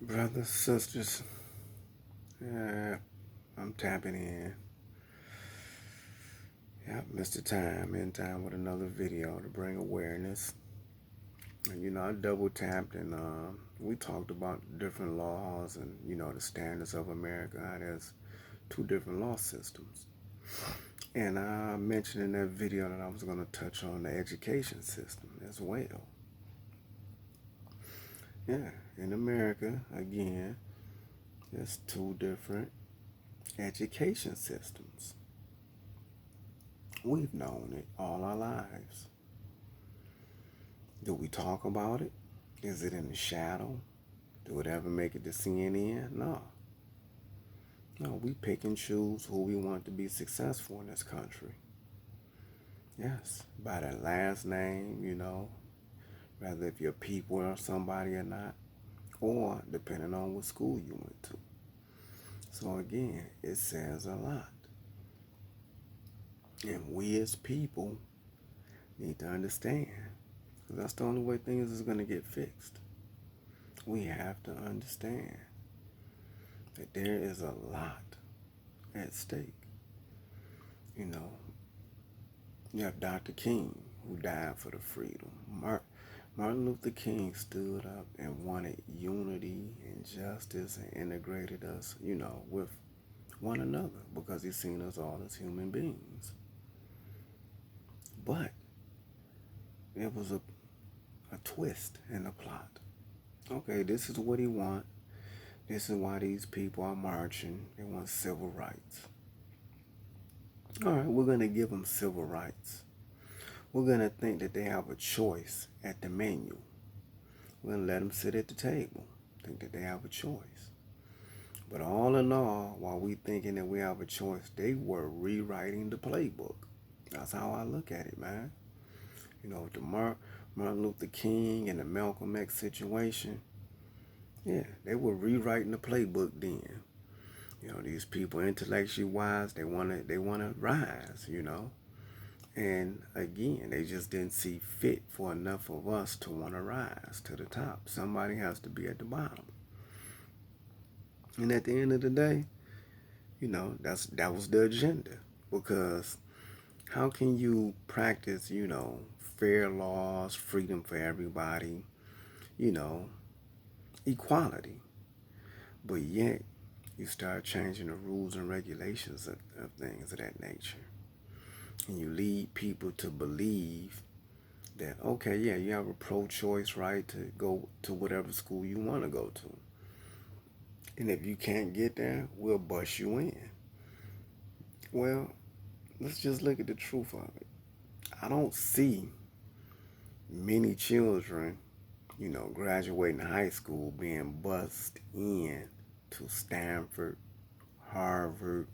Brothers, sisters, uh, I'm tapping in. Yep, Mr. Time, in time with another video to bring awareness. And I double tapped and we talked about different laws and the standards of America. How there's two different law systems. And I mentioned in that video that I was going to touch on the education system as well. Yeah, in America, again, there's two different education systems. We've known it all our lives. Do we talk about it? Is it in the shadow? Do it ever make it to CNN? No. No, we pick and choose who we want to be successful in this country. Yes, by their last name, whether if you're people or somebody or not, or depending on what school you went to. So again, it says a lot. And we as people need to understand, because that's the only way things is going to get fixed. We have to understand that there is a lot at stake. You have Dr. King, who died for the freedom. Martin Luther King stood up and wanted unity and justice and integrated us, with one another because he seen us all as human beings. But there was a twist in the plot. Okay, this is what he want. This is why these people are marching. They want civil rights. All right, we're going to give them civil rights. We're going to think that they have a choice at the menu. We're going to let them sit at the table, think that they have a choice. But all in all, while we thinking that we have a choice, they were rewriting the playbook. That's how I look at it, man. The Martin Luther King and the Malcolm X situation, yeah, they were rewriting the playbook then. These people intellectually wise, they wanna rise, And again, they just didn't see fit for enough of us to want to rise to the top. Somebody has to be at the bottom. And at the end of the day, that was the agenda. Because how can you practice, fair laws, freedom for everybody, equality, but yet you start changing the rules and regulations of things of that nature. And you lead people to believe that, okay, yeah, you have a pro-choice right to go to whatever school you want to go to. And if you can't get there, we'll bust you in. Well, let's just look at the truth of it. I don't see many children, graduating high school being bussed in to Stanford, Harvard,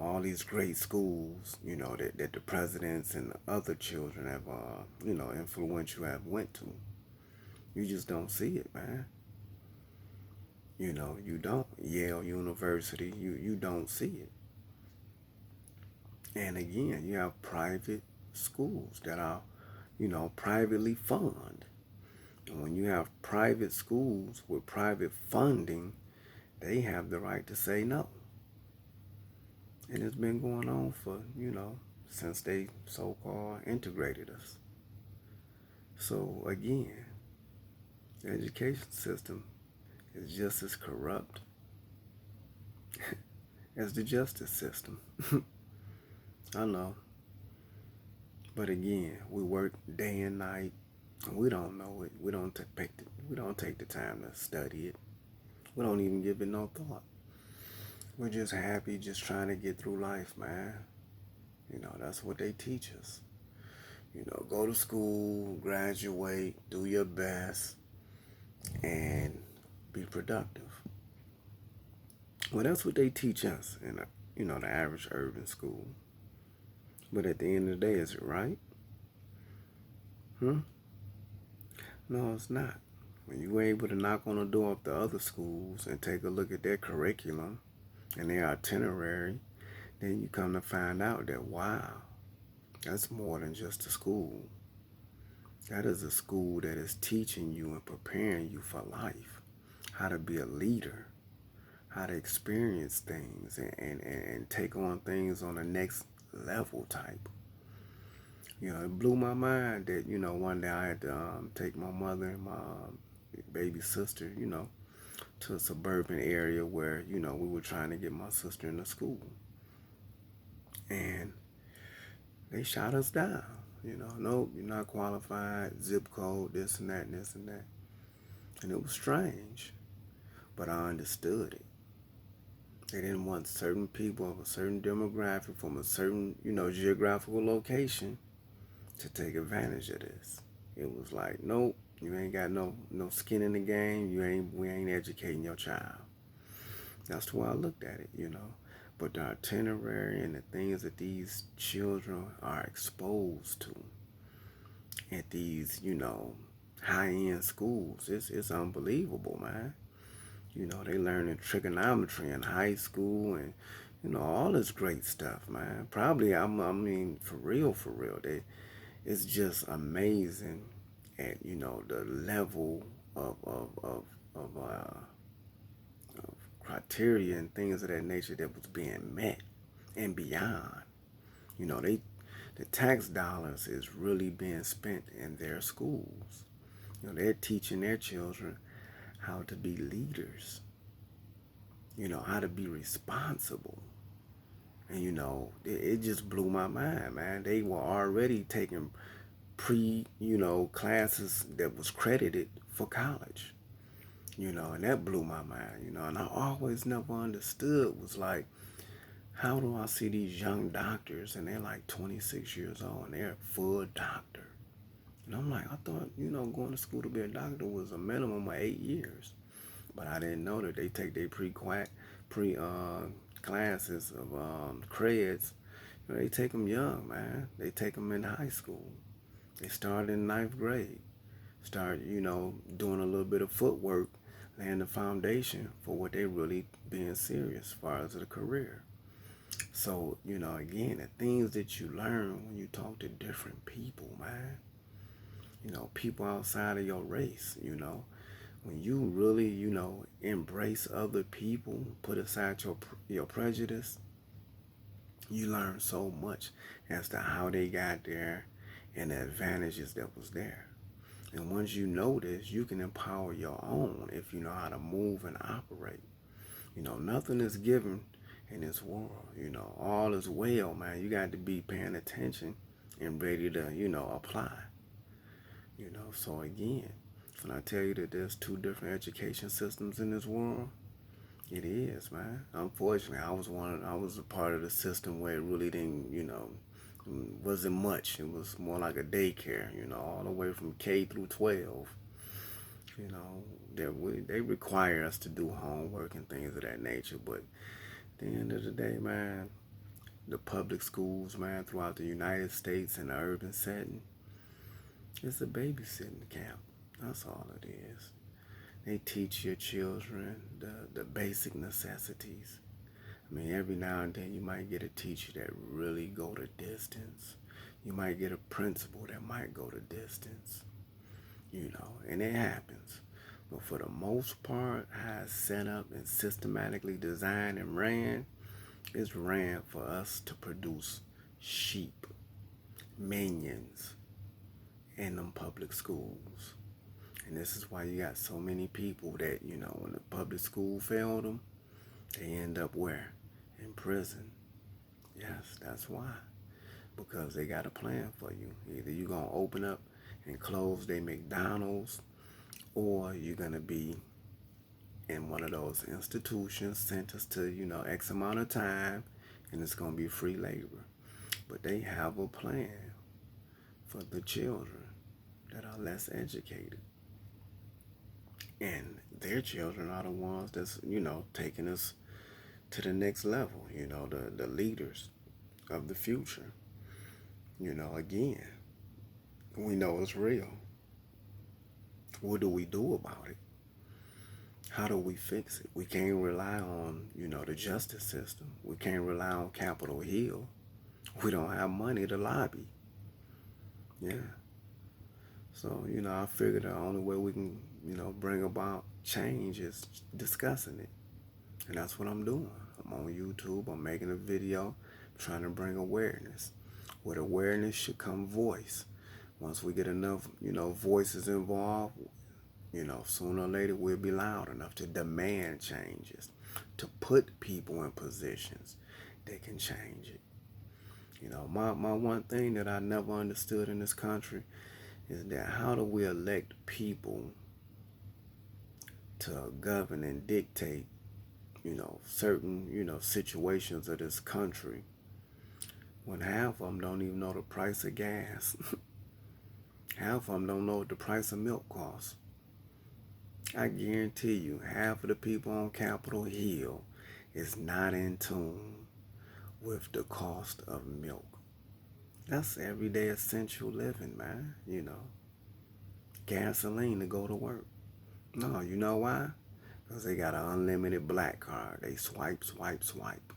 all these great schools, that the presidents and the other children have, influential have went to. You just don't see it, man. You don't. Yale University, you don't see it. And again, you have private schools that are, privately funded. And when you have private schools with private funding, they have the right to say no. And it's been going on for, since they so-called integrated us. So again, the education system is just as corrupt as the justice system. I know. But again, we work day and night, and we don't know it. We don't take the time to study it. We don't even give it no thought. We're just happy, just trying to get through life, man. That's what they teach us. Go to school, graduate, do your best, and be productive. Well, that's what they teach us in the average urban school. But at the end of the day, is it right? No, it's not. When you're able to knock on the door of the other schools and take a look at their curriculum and their itinerary, then you come to find out that, wow, that's more than just a school. That is a school that is teaching you and preparing you for life. how to be a leader, how to experience things and take on things on the next level type. It blew my mind that, one day I had to take my mother and my baby sister, to a suburban area where, we were trying to get my sister into school. And they shot us down. Nope, you're not qualified, zip code, this and that, and this and that. And it was strange, but I understood it. They didn't want certain people of a certain demographic from a certain, geographical location to take advantage of this. It was like, nope, you ain't got no skin in the game. We ain't educating your child. That's the way I looked at it, But the itinerary and the things that these children are exposed to at these, high-end schools, it's unbelievable, man. They learning trigonometry in high school and, all this great stuff, man. Probably, I mean, for real, it's just amazing at, the level of criteria and things of that nature that was being met and beyond. The tax dollars is really being spent in their schools. They're teaching their children how to be leaders, how to be responsible. And, it just blew my mind, man. They were already taking classes that was credited for college, and that blew my mind, and I always never understood was like, how do I see these young doctors and they're like 26 years old and they're a full doctor? And I'm like, I thought, going to school to be a doctor was a minimum of 8 years. But I didn't know that they take their classes of creds. They take them young, man. They take them in high school. They start in 9th grade. Start, doing a little bit of footwork, laying the foundation for what they really being serious as far as a career. So, again, the things that you learn when you talk to different people, man. People outside of your race, when you really, embrace other people, put aside your prejudice, you learn so much as to how they got there and the advantages that was there. And once you know this, you can empower your own if you know how to move and operate. Nothing is given in this world. All is well, man. You got to be paying attention and ready to, apply. So again, when I tell you that there's 2 different education systems in this world, it is, man. Unfortunately, I was a part of the system where it really didn't, wasn't much. It was more like a daycare, all the way from K through 12. They require us to do homework and things of that nature. But at the end of the day, man, the public schools, man, throughout the United States in the urban setting, it's a babysitting camp. That's all it is. They teach your children the basic necessities. I mean, every now and then you might get a teacher that really go the distance. You might get a principal that might go the distance. And it happens. But for the most part, how it's set up and systematically designed and ran, it's ran for us to produce sheep, minions, in them public schools. And this is why you got so many people that, when the public school failed them, they end up where? In prison. Yes, that's why. Because they got a plan for you. Either you're going to open up and close their McDonald's, or you're going to be in one of those institutions sentenced to, X amount of time, and it's going to be free labor. But they have a plan for the children that are less educated. And their children are the ones that's, taking us to the next level, the leaders of the future. Again, we know it's real. What do we do about it? How do we fix it? We can't rely on, the justice system. We can't rely on Capitol Hill. We don't have money to lobby. Yeah. So, I figured the only way we can, bring about change is discussing it. And that's what I'm doing. I'm on YouTube. I'm making a video trying to bring awareness. With awareness should come voice. Once we get enough, voices involved, sooner or later we'll be loud enough to demand changes, to put people in positions that can change it. My one thing that I never understood in this country is that how do we elect people to govern and dictate, certain, situations of this country when half of them don't even know the price of gas. Half of them don't know what the price of milk costs. I guarantee you, half of the people on Capitol Hill is not in tune with the cost of milk. That's everyday essential living, man, Gasoline to go to work. No, you know why? Because they got an unlimited black card. They swipe, swipe, swipe.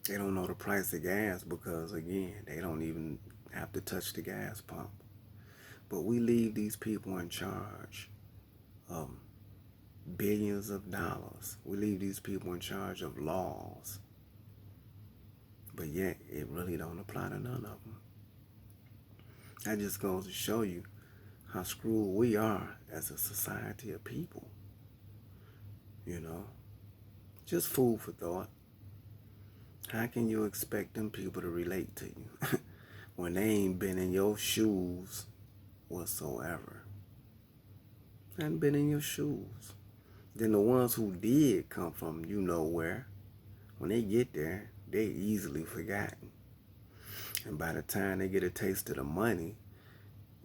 They don't know the price of gas because, again, they don't even have to touch the gas pump. But we leave these people in charge of billions of dollars. We leave these people in charge of laws. But yet, it really don't apply to none of them. That just goes to show you how screwed we are as a society of people. Just food for thought. How can you expect them people to relate to you when they ain't been in your shoes whatsoever? They ain't been in your shoes. Then the ones who did come from where, when they get there, they're easily forgotten. And by the time they get a taste of the money,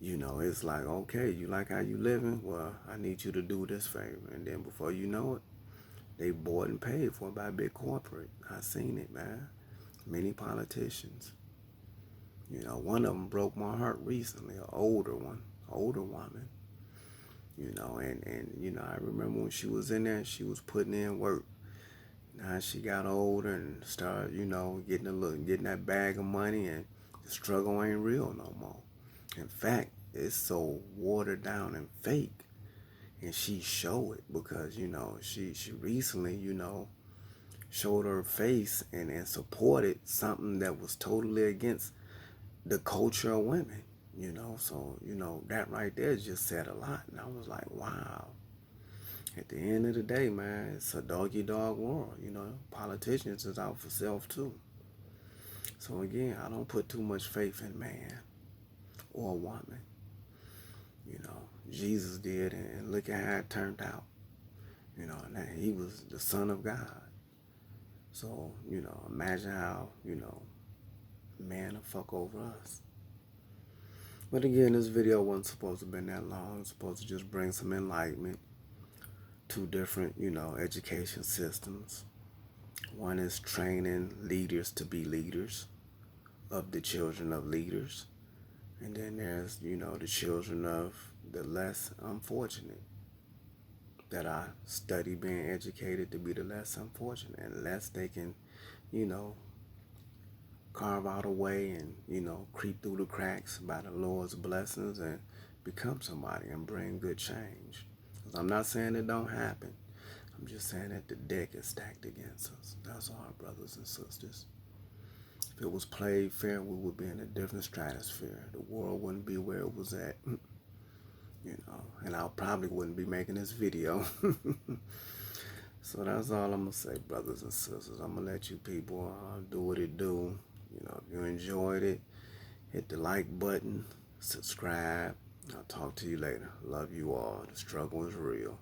it's like, okay, you like how you living? Well, I need you to do this favor. And then before you know it, they bought and paid for by big corporate. I seen it, man. Many politicians. One of them broke my heart recently, an older woman. And I remember when she was in there, she was putting in work. Now she got older and started, getting that bag of money, and the struggle ain't real no more. In fact, it's so watered down and fake. And she showed it because, she recently, showed her face and supported something that was totally against the culture of women, So, that right there just said a lot. And I was like, wow. At the end of the day, man, it's a dog-eat-dog world, Politicians is out for self, too. So, again, I don't put too much faith in man or woman. Jesus did, and look at how it turned out. And he was the Son of God. So, imagine how, man will fuck over us. But again, this video wasn't supposed to have been that long. It's supposed to just bring some enlightenment. Two different, education systems. One is training leaders to be leaders of the children of leaders. And then there's, the children of the less unfortunate that I study being educated to be the less unfortunate. Unless they can, carve out a way and, creep through the cracks by the Lord's blessings and become somebody and bring good change. I'm not saying it don't happen. I'm just saying that the deck is stacked against us. That's all, brothers and sisters. If it was played fair, we would be in a different stratosphere. The world wouldn't be where it was at, and I probably wouldn't be making this video. So that's all I'm going to say, brothers and sisters. I'm going to let you people do what it do. If you enjoyed it, hit the like button, subscribe. I'll talk to you later. Love you all. The struggle is real.